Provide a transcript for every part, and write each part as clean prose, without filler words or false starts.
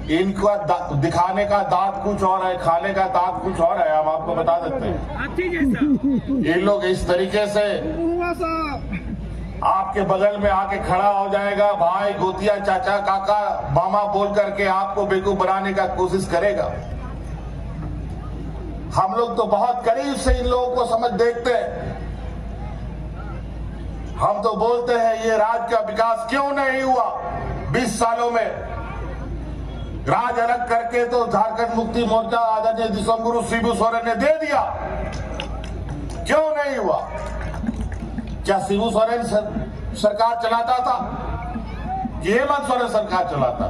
इनका दिखाने का दांत कुछ और है, खाने का दांत कुछ और है। हम आपको बता देते हैं। ये लोग इस तरीके से आपके बगल में आके खड़ा हो जाएगा, भाई, गोतिया, चाचा, काका, मामा बोल करके आपको बेवकूफ बनाने का कोशिश करेगा। हम लोग तो बहुत करीब से इन लोगों को समझ देखते हैं। हम तो बोलते हैं ये राज्य का विकास क्यों नहीं हुआ 20 सालों में। राज अलग करके तो झारखंड मुक्ति मोर्चा आदरणीय दिसंगुरु शिबू सोरेन ने दे दिया, क्यों नहीं हुआ? क्या शिबू सोरेन सरकार चलाता था कि हेमंत सोरेन सरकार चलाता?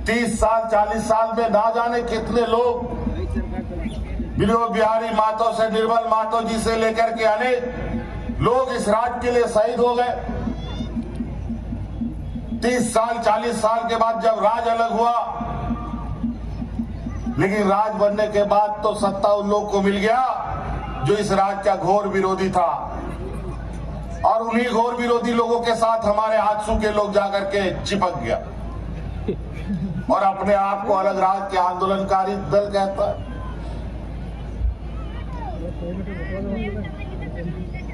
30 साल 40 साल में ना जाने कितने लोग विनोद बिहारी महतो से निर्मल महतो जी से लेकर के अनेक लोग इस राज्य के लिए शहीद हो गए। 30 साल 40 साल के बाद जब राज अलग हुआ, लेकिन राज बनने के बाद तो सत्ता उन लोग को मिल गया जो इस राज्य का घोर विरोधी था, और उन्हीं घोर विरोधी लोगों के साथ हमारे आजसू के लोग जाकर के चिपक गया और अपने आप को अलग राज्य के आंदोलनकारी दल कहता है।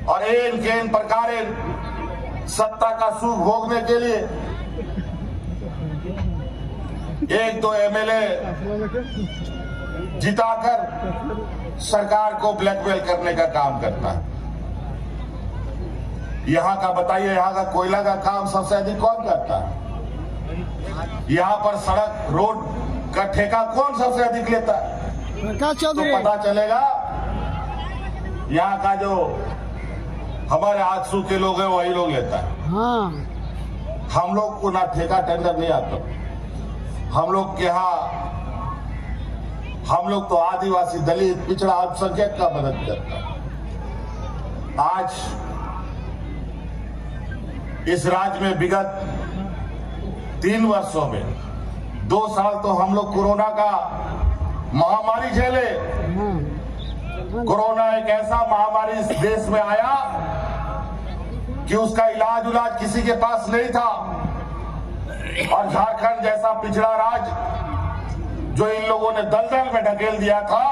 और इन प्रकार सत्ता का सुख भोगने के लिए एक दो एमएलए जिताकर सरकार को ब्लैकमेल करने का काम करता है। यहां का बताइए, यहां का कोयला का काम सबसे अधिक कौन करता है? यहां पर सड़क रोड का ठेका कौन सबसे अधिक लेता है? तो पता चलेगा यहाँ का जो हमारे आजसू के लोग हैं वही लोग लेता है। हाँ। हम लोग को ना ठेका टेंडर नहीं आता। हम लोग के यहाँ हम लोग तो आदिवासी दलित पिछड़ा अल्पसंख्यक का मदद करता है। आज इस राज्य में विगत 3 वर्षों में 2 साल तो हम लोग कोरोना का महामारी झेले। कोरोना एक ऐसा महामारी इस देश में आया कि उसका इलाज किसी के पास नहीं था, और झारखंड जैसा पिछड़ा राज्य जो इन लोगों ने दलदल में ढकेल दिया था,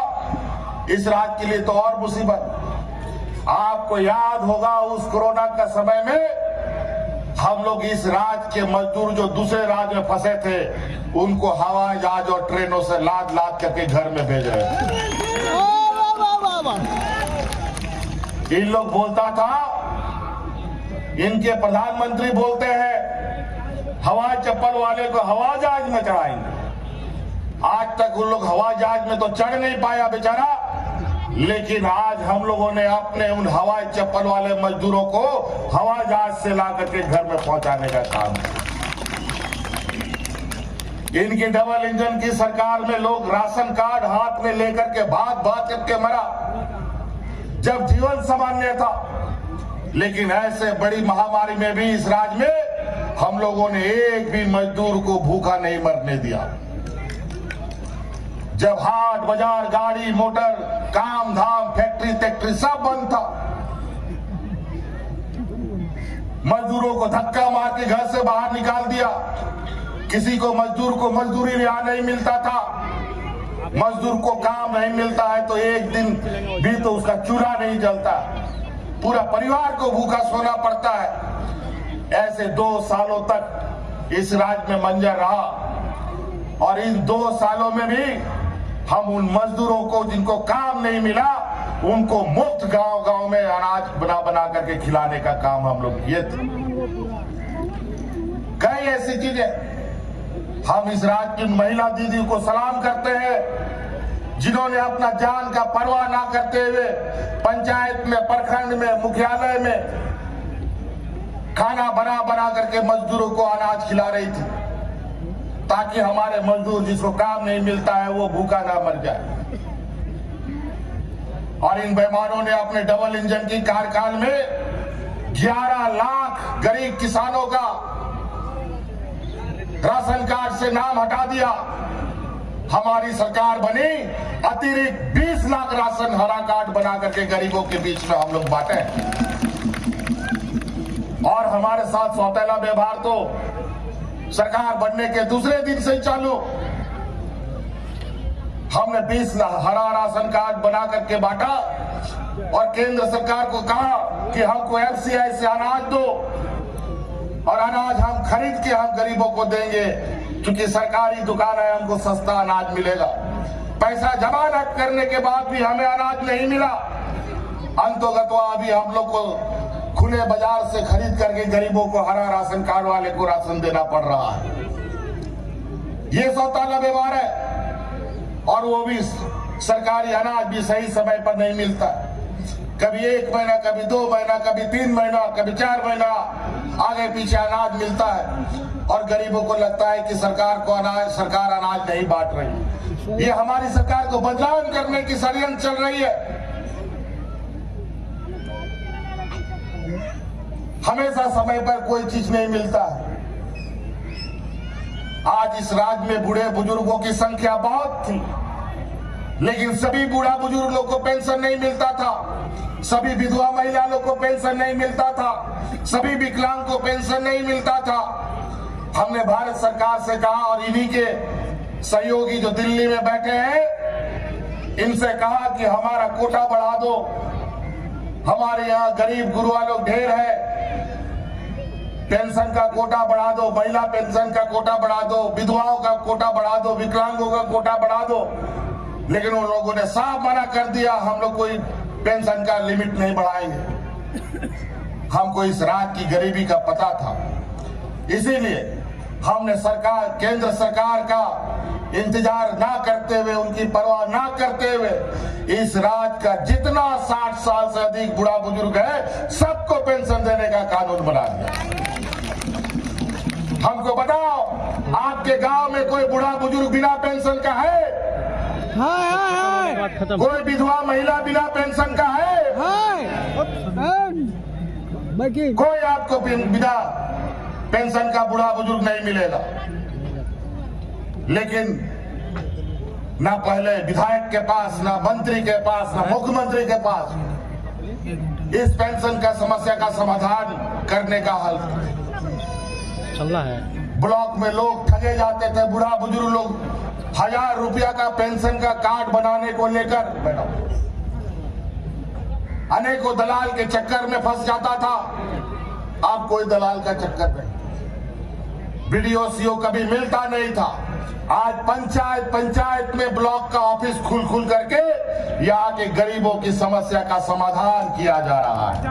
इस राज्य के लिए तो और मुसीबत। आपको याद होगा उस कोरोना का समय में हम लोग इस राज्य के मजदूर जो दूसरे राज्य में फंसे थे उनको हवाई जहाज और ट्रेनों से लाद लाद करके घर में भेज रहे थे। इन लोग बोलता था, इनके प्रधानमंत्री बोलते हैं हवाई चप्पल वाले को हवाई जहाज में चढ़ाएंगे। आज तक उन लोग हवाई जहाज में तो चढ़ नहीं पाया बेचारा, लेकिन आज हम लोगों ने अपने उन हवाई चप्पल वाले मजदूरों को हवाई जहाज से ला करके घर में पहुंचाने का काम किया। इनकी डबल इंजन की सरकार में लोग राशन कार्ड हाथ में लेकर के भाग भाग करके मरा जब जीवन सामान्य था। लेकिन ऐसे बड़ी महामारी में भी इस राज्य में हम लोगों ने एक भी मजदूर को भूखा नहीं मरने दिया। जब हाट बाजार गाड़ी मोटर काम धाम फैक्ट्री सब बंद था, मजदूरों को धक्का मार के घर से बाहर निकाल दिया। किसी को मजदूर को मजदूरी यहाँ नहीं मिलता था। मजदूर को काम नहीं मिलता है तो एक दिन भी तो उसका चूल्हा नहीं जलता, पूरा परिवार को भूखा सोना पड़ता है। ऐसे 2 सालों तक इस राज्य में मंजर रहा, और इन 2 सालों में भी हम उन मजदूरों को जिनको काम नहीं मिला उनको मुफ्त गांव-गांव में अनाज बना करके खिलाने का काम हम लोग किए थे। कई ऐसी चीजें हम इस राज्य की महिला दीदी को सलाम करते हैं जिन्होंने अपना जान का परवाह ना करते हुए पंचायत में, प्रखंड में, मुख्यालय में खाना बना करके मजदूरों को अनाज खिला रही थी, ताकि हमारे मजदूर जिसको काम नहीं मिलता है वो भूखा ना मर जाए। और इन बेईमानों ने अपने डबल इंजन की कार्यकाल में 11 लाख गरीब किसानों का राशन कार्ड से नाम हटा दिया। हमारी सरकार बनी, अतिरिक्त 20 लाख राशन हरा कार्ड बना करके गरीबों के बीच में हम लोग बांटे। और हमारे साथ सौतेला व्यवहार तो सरकार बनने के दूसरे दिन से ही चालू। हमने 20 हरा राशन कार्ड बना करके बांटा और केंद्र सरकार को कहा कि हमको FCI से अनाज दो और अनाज हम खरीद के हम गरीबों को देंगे, क्योंकि सरकारी दुकान है, हमको सस्ता अनाज मिलेगा। पैसा जमा न करने के बाद भी हमें अनाज नहीं मिला। अंतोगत्वा अभी हम लोग को खुले बाजार से खरीद करके गरीबों को, हरा राशन कार्ड वाले को राशन देना पड़ रहा है। ये सौताला व्यवहार है। और वो भी सरकारी अनाज भी सही समय पर नहीं मिलता। कभी 1 महीना, कभी 2 महीना, कभी 3 महीना, कभी 4 महीना आगे पीछे अनाज मिलता है और गरीबों को लगता है कि सरकार अनाज नहीं बांट रही। ये हमारी सरकार को बदनाम करने की षड्यंत्र चल रही है। हमेशा समय पर कोई चीज नहीं मिलता है। आज इस राज्य में बूढ़े बुजुर्गों की संख्या बहुत थी, लेकिन सभी बूढ़ा बुजुर्ग लोग को पेंशन नहीं मिलता था, सभी विधवा महिला लोग को पेंशन नहीं मिलता था, सभी विकलांग को पेंशन नहीं मिलता था। हमने भारत सरकार से कहा और इन्हीं के सहयोगी जो दिल्ली में बैठे हैं, इनसे कहा कि हमारा कोटा बढ़ा दो। हमारे यहाँ गरीब गुरुआ लोग ढेर है, पेंशन का कोटा बढ़ा दो, महिला पेंशन का कोटा बढ़ा दो, विधवाओं का कोटा बढ़ा दो, विकलांगों का कोटा बढ़ा दो। लेकिन उन लोगों ने साफ मना कर दिया, हम लोग कोई पेंशन का लिमिट नहीं बढ़ाएंगे। हमको इस राज्य की गरीबी का पता था, इसीलिए हमने केंद्र सरकार का इंतजार ना करते हुए, उनकी परवाह ना करते हुए, इस राज्य का जितना 60 साल से अधिक बूढ़ा बुजुर्ग है, सबको पेंशन देने का कानून बना दिया। हमको बताओ, आपके गांव में कोई बूढ़ा बुजुर्ग बिना पेंशन का है? कोई विधवा महिला बिना पेंशन का है? कोई आपको बिना पेंशन का बूढ़ा बुजुर्ग नहीं मिलेगा। लेकिन ना पहले विधायक के पास, ना मंत्री के पास, ना मुख्यमंत्री के पास इस पेंशन का समस्या का समाधान करने का हल चल रहा है। ब्लॉक में लोग ठगे जाते थे, बूढ़ा बुजुर्ग लोग 1000 रुपया का पेंशन का कार्ड बनाने को लेकर अनेकों दलाल के चक्कर में फंस जाता था। अब कोई दलाल का चक्कर नहीं, BDO CO कभी मिलता नहीं था। आज पंचायत में ब्लॉक का ऑफिस खुल करके यहाँ के गरीबों की समस्या का समाधान किया जा रहा है।